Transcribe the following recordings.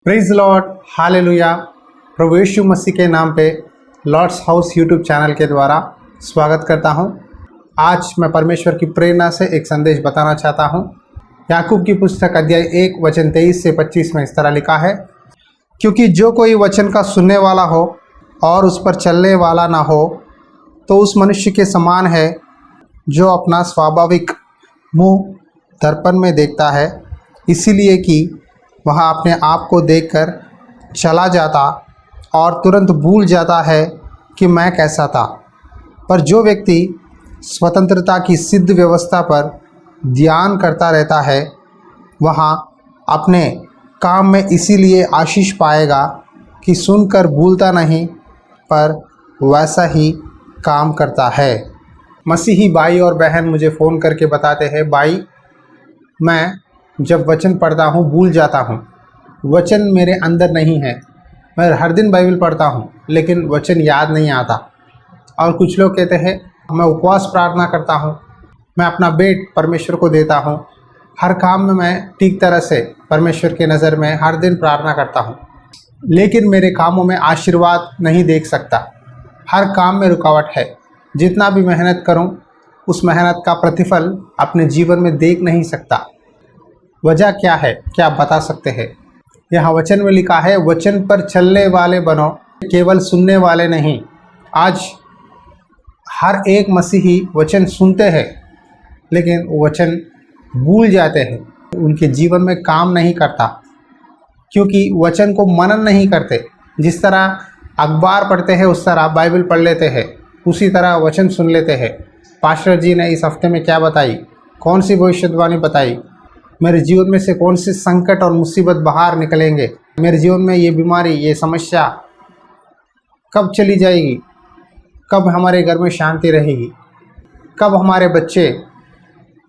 Praise lord, hallelujah. प्रभु यीशु मसीह के नाम पे लॉर्ड्स हाउस यूट्यूब चैनल के द्वारा स्वागत करता हूं। आज मैं परमेश्वर की प्रेरणा से एक संदेश बताना चाहता हूं। याकूब की पुस्तक अध्याय 1 वचन 23 से 25 में इस तरह लिखा है, क्योंकि जो कोई वचन का सुनने वाला हो और उस पर चलने वाला ना हो तो उस मनुष्य के समान है जो अपना स्वाभाविक मुँह दर्पण में देखता है, इसीलिए कि वह अपने आप को देखकर चला जाता और तुरंत भूल जाता है कि मैं कैसा था। पर जो व्यक्ति स्वतंत्रता की सिद्ध व्यवस्था पर ध्यान करता रहता है वह अपने काम में इसीलिए आशीष पाएगा कि सुनकर भूलता नहीं पर वैसा ही काम करता है। मसीही भाई और बहन मुझे फ़ोन करके बताते हैं, भाई मैं जब वचन पढ़ता हूँ भूल जाता हूँ, वचन मेरे अंदर नहीं है। मैं हर दिन बाइबल पढ़ता हूँ लेकिन वचन याद नहीं आता। और कुछ लोग कहते हैं मैं उपवास प्रार्थना करता हूँ, मैं अपना बेट परमेश्वर को देता हूँ, हर काम में मैं ठीक तरह से परमेश्वर के नज़र में हर दिन प्रार्थना करता हूँ, लेकिन मेरे कामों में आशीर्वाद नहीं देख सकता। हर काम में रुकावट है। जितना भी मेहनत करूँ उस मेहनत का प्रतिफल अपने जीवन में देख नहीं सकता। वजह क्या है, क्या आप बता सकते हैं? यहाँ वचन में लिखा है, वचन पर चलने वाले बनो, केवल सुनने वाले नहीं। आज हर एक मसीही वचन सुनते हैं लेकिन वचन भूल जाते हैं, उनके जीवन में काम नहीं करता, क्योंकि वचन को मनन नहीं करते। जिस तरह अखबार पढ़ते हैं उस तरह बाइबल पढ़ लेते हैं, उसी तरह वचन सुन लेते हैं। पास्टर जी ने इस हफ्ते में क्या बताई, कौन सी भविष्यवाणी बताई, मेरे जीवन में से कौन से संकट और मुसीबत बाहर निकलेंगे, मेरे जीवन में ये बीमारी, ये समस्या कब चली जाएगी, कब हमारे घर में शांति रहेगी, कब हमारे बच्चे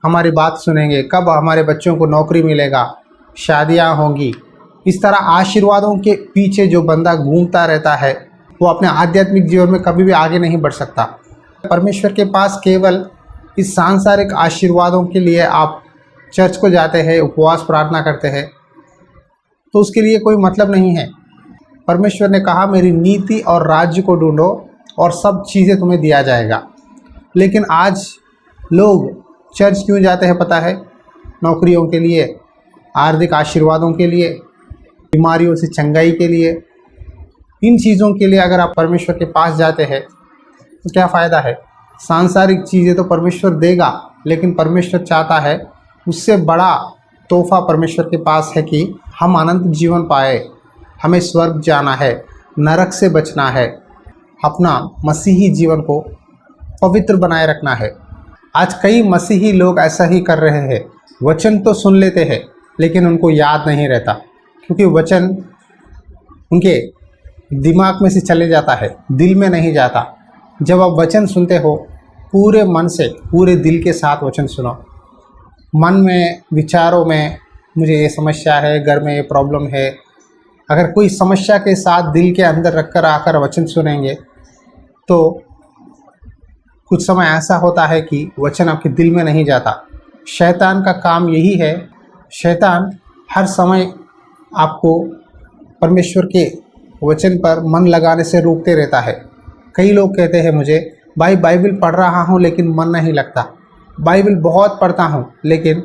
हमारी बात सुनेंगे, कब हमारे बच्चों को नौकरी मिलेगा, शादियां होंगी। इस तरह आशीर्वादों के पीछे जो बंदा घूमता रहता है वो अपने आध्यात्मिक जीवन में कभी भी आगे नहीं बढ़ सकता। परमेश्वर के पास केवल इस सांसारिक आशीर्वादों के लिए आप चर्च को जाते हैं, उपवास प्रार्थना करते हैं, तो उसके लिए कोई मतलब नहीं है। परमेश्वर ने कहा मेरी नीति और राज्य को ढूंढो और सब चीज़ें तुम्हें दिया जाएगा। लेकिन आज लोग चर्च क्यों जाते हैं पता है? नौकरियों के लिए, आर्थिक आशीर्वादों के लिए, बीमारियों से चंगाई के लिए। इन चीज़ों के लिए अगर आप परमेश्वर के पास जाते हैं तो क्या फ़ायदा है? सांसारिक चीज़ें तो परमेश्वर देगा, लेकिन परमेश्वर चाहता है उससे बड़ा तोहफा परमेश्वर के पास है कि हम अनंत जीवन पाए, हमें स्वर्ग जाना है, नरक से बचना है, अपना मसीही जीवन को पवित्र बनाए रखना है। आज कई मसीही लोग ऐसा ही कर रहे हैं। वचन तो सुन लेते हैं लेकिन उनको याद नहीं रहता, क्योंकि वचन उनके दिमाग में से चले जाता है, दिल में नहीं जाता। जब आप वचन सुनते हो पूरे मन से, पूरे दिल के साथ वचन सुनो। मन में, विचारों में मुझे ये समस्या है, घर में ये प्रॉब्लम है, अगर कोई समस्या के साथ दिल के अंदर रखकर आकर वचन सुनेंगे तो कुछ समय ऐसा होता है कि वचन आपके दिल में नहीं जाता। शैतान का काम यही है। शैतान हर समय आपको परमेश्वर के वचन पर मन लगाने से रोकते रहता है। कई लोग कहते हैं मुझे, भाई बाइबल पढ़ रहा हूँ लेकिन मन नहीं लगता, बाइबल बहुत पढ़ता हूँ लेकिन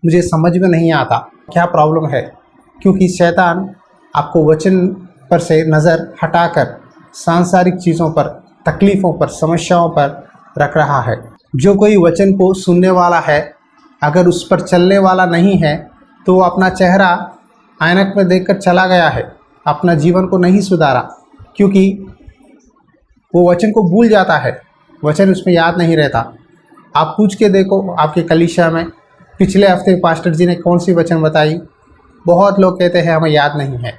मुझे समझ में नहीं आता, क्या प्रॉब्लम है? क्योंकि शैतान आपको वचन पर से नज़र हटाकर सांसारिक चीज़ों पर, तकलीफ़ों पर, समस्याओं पर रख रहा है। जो कोई वचन को सुनने वाला है अगर उस पर चलने वाला नहीं है तो वो अपना चेहरा ऐनक में देखकर चला गया है, अपना जीवन को नहीं सुधारा, क्योंकि वो वचन को भूल जाता है, वचन उसमें याद नहीं रहता। आप पूछ के देखो आपके कलीसिया में पिछले हफ्ते पास्टर जी ने कौन सी वचन बताई, बहुत लोग कहते हैं हमें याद नहीं है।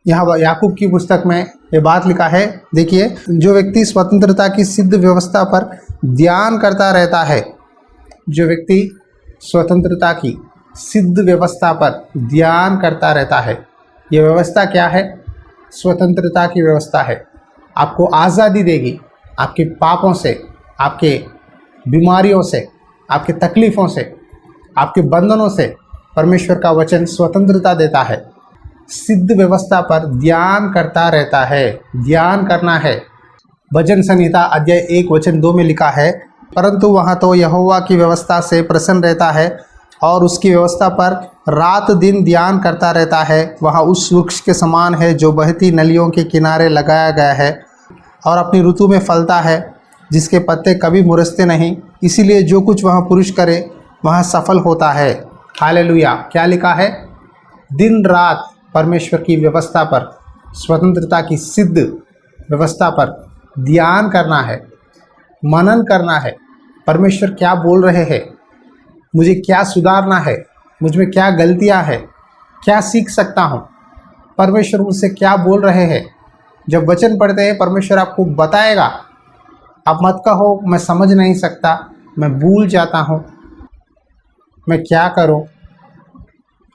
यहाँ याकूब की पुस्तक में ये बात लिखा है, देखिए, जो व्यक्ति स्वतंत्रता की सिद्ध व्यवस्था पर ध्यान करता रहता है, जो व्यक्ति स्वतंत्रता की सिद्ध व्यवस्था पर ध्यान करता रहता है। ये व्यवस्था क्या है? स्वतंत्रता की व्यवस्था है। आपको आज़ादी देगी आपके पापों से, आपके बीमारियों से, आपके तकलीफ़ों से, आपके बंधनों से। परमेश्वर का वचन स्वतंत्रता देता है। सिद्ध व्यवस्था पर ध्यान करता रहता है। ध्यान करना है। भजन संहिता अध्याय 1 वचन 2 में लिखा है, परंतु वहाँ तो यहोवा की व्यवस्था से प्रसन्न रहता है और उसकी व्यवस्था पर रात दिन ध्यान करता रहता है। वहाँ उस वृक्ष के समान है जो बहती नलियों के किनारे लगाया गया है और अपनी ऋतु में फलता है, जिसके पत्ते कभी मुरझते नहीं। इसीलिए जो कुछ वहाँ पुरुष करे वहाँ सफल होता है। हालेलुया। क्या लिखा है? दिन रात परमेश्वर की व्यवस्था पर, स्वतंत्रता की सिद्ध व्यवस्था पर ध्यान करना है, मनन करना है। परमेश्वर क्या बोल रहे हैं, मुझे क्या सुधारना है, मुझ में क्या गलतियां हैं, क्या सीख सकता हूं, परमेश्वर मुझसे क्या बोल रहे हैं। जब वचन पढ़ते हैं परमेश्वर आपको बताएगा। आप मत कहो मैं समझ नहीं सकता, मैं भूल जाता हूं, मैं क्या करूं,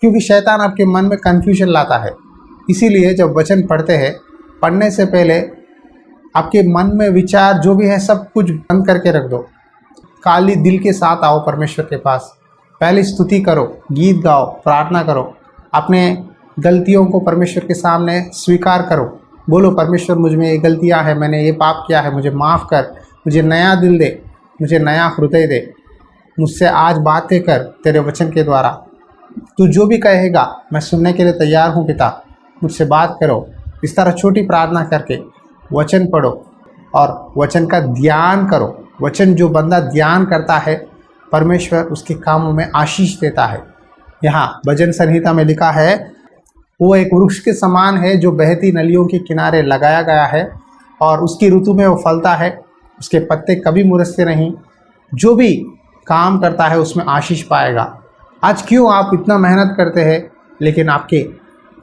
क्योंकि शैतान आपके मन में कन्फ्यूजन लाता है। इसीलिए जब वचन पढ़ते हैं, पढ़ने से पहले आपके मन में विचार जो भी है सब कुछ बंद करके रख दो। खाली दिल के साथ आओ परमेश्वर के पास। पहले स्तुति करो, गीत गाओ, प्रार्थना करो। अपने गलतियों को परमेश्वर के सामने स्वीकार करो। बोलो, परमेश्वर मुझ में ये गलतियां हैं, मैंने ये पाप किया है, मुझे माफ़ कर, मुझे नया दिल दे, मुझे नया हृदय दे। मुझसे आज बातें कर तेरे वचन के द्वारा। तू जो भी कहेगा मैं सुनने के लिए तैयार हूँ पिता, मुझसे बात करो। इस तरह छोटी प्रार्थना करके वचन पढ़ो और वचन का ध्यान करो। वचन जो बंदा ध्यान करता है परमेश्वर उसके कामों में आशीष देता है। यहाँ भजन संहिता में लिखा है, वो एक वृक्ष के समान है जो बहती नलियों के किनारे लगाया गया है और उसकी ऋतु में वो फलता है, उसके पत्ते कभी मुरझते नहीं। जो भी काम करता है उसमें आशीष पाएगा। आज क्यों आप इतना मेहनत करते हैं लेकिन आपके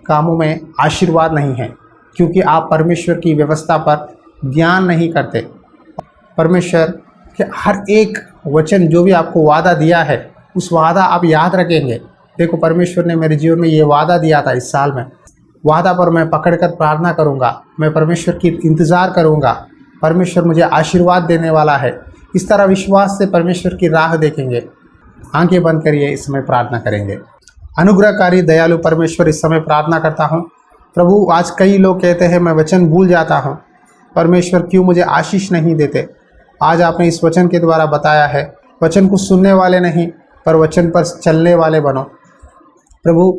कामों में आशीर्वाद नहीं है? क्योंकि आप परमेश्वर की व्यवस्था पर ध्यान नहीं करते। परमेश्वर के हर एक वचन जो भी आपको वादा दिया है उस वादा आप याद रखेंगे। देखो, परमेश्वर ने मेरे जीवन में ये वादा दिया था इस साल में, वादा पर मैं पकड़कर प्रार्थना करूँगा, मैं परमेश्वर की इंतज़ार करूँगा। परमेश्वर मुझे आशीर्वाद देने वाला है। इस तरह विश्वास से परमेश्वर की राह देखेंगे। आंखें बंद करिए, इस समय प्रार्थना करेंगे। अनुग्रहकारी दयालु परमेश्वर, इस समय प्रार्थना करता हूँ प्रभु। आज कई लोग कहते हैं मैं वचन भूल जाता हूँ, परमेश्वर क्यों मुझे आशीष नहीं देते। आज आपने इस वचन के द्वारा बताया है, वचन को सुनने वाले नहीं पर वचन पर चलने वाले बनो। प्रभु,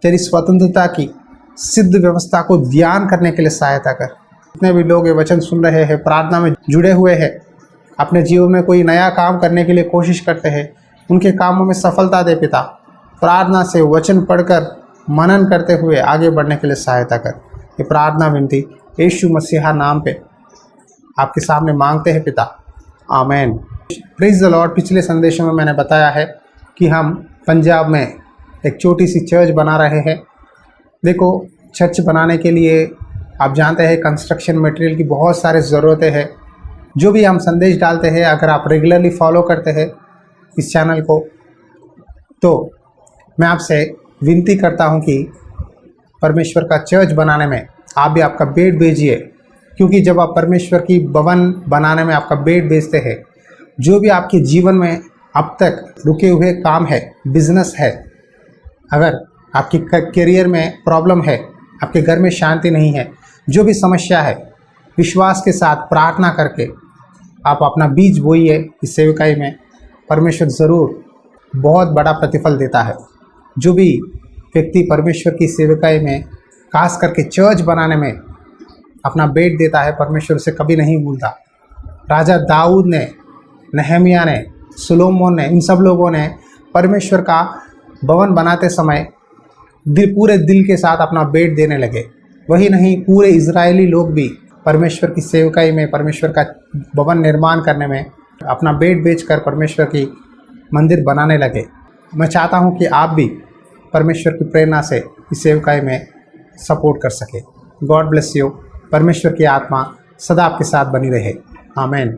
तेरी स्वतंत्रता की सिद्ध व्यवस्था को ध्यान करने के लिए सहायता कर। जितने भी लोग ये वचन सुन रहे हैं, प्रार्थना में जुड़े हुए हैं, अपने जीवन में कोई नया काम करने के लिए कोशिश करते हैं, उनके कामों में सफलता दे पिता। प्रार्थना से वचन पढ़कर मनन करते हुए आगे बढ़ने के लिए सहायता कर। ये प्रार्थना विनती यीशु मसीहा नाम पे आपके सामने मांगते हैं पिता, आमेन। Praise the Lord. पिछले संदेशों में मैंने बताया है कि हम पंजाब में एक छोटी सी चर्च बना रहे हैं। देखो, चर्च बनाने के लिए आप जानते हैं कंस्ट्रक्शन मटेरियल की बहुत सारी ज़रूरतें हैं। जो भी हम संदेश डालते हैं, अगर आप रेगुलरली फॉलो करते हैं इस चैनल को, तो मैं आपसे विनती करता हूं कि परमेश्वर का चर्च बनाने में आप भी आपका बेट भेजिए। क्योंकि जब आप परमेश्वर की भवन बनाने में आपका बेट भेजते हैं, जो भी आपके जीवन में अब तक रुके हुए काम है, बिजनेस है, अगर आपकी करियर में प्रॉब्लम है, आपके घर में शांति नहीं है, जो भी समस्या है, विश्वास के साथ प्रार्थना करके आप अपना बीज बोइए इस सेवकाई में। परमेश्वर ज़रूर बहुत बड़ा प्रतिफल देता है। जो भी व्यक्ति परमेश्वर की सेवकाई में, खास करके चर्च बनाने में अपना बेट देता है, परमेश्वर उसे कभी नहीं भूलता। राजा दाऊद ने, नहमिया ने, सुलोमोन ने, इन सब लोगों ने परमेश्वर का भवन बनाते समय पूरे दिल के साथ अपना बेट देने लगे। वही नहीं, पूरे इजरायली लोग भी परमेश्वर की सेवकाई में, परमेश्वर का भवन निर्माण करने में अपना बेट बेचकर परमेश्वर की मंदिर बनाने लगे। मैं चाहता हूं कि आप भी परमेश्वर की प्रेरणा से इस सेवकाई में सपोर्ट कर सके। God bless you. परमेश्वर की आत्मा सदा आपके साथ बनी रहे। आमीन।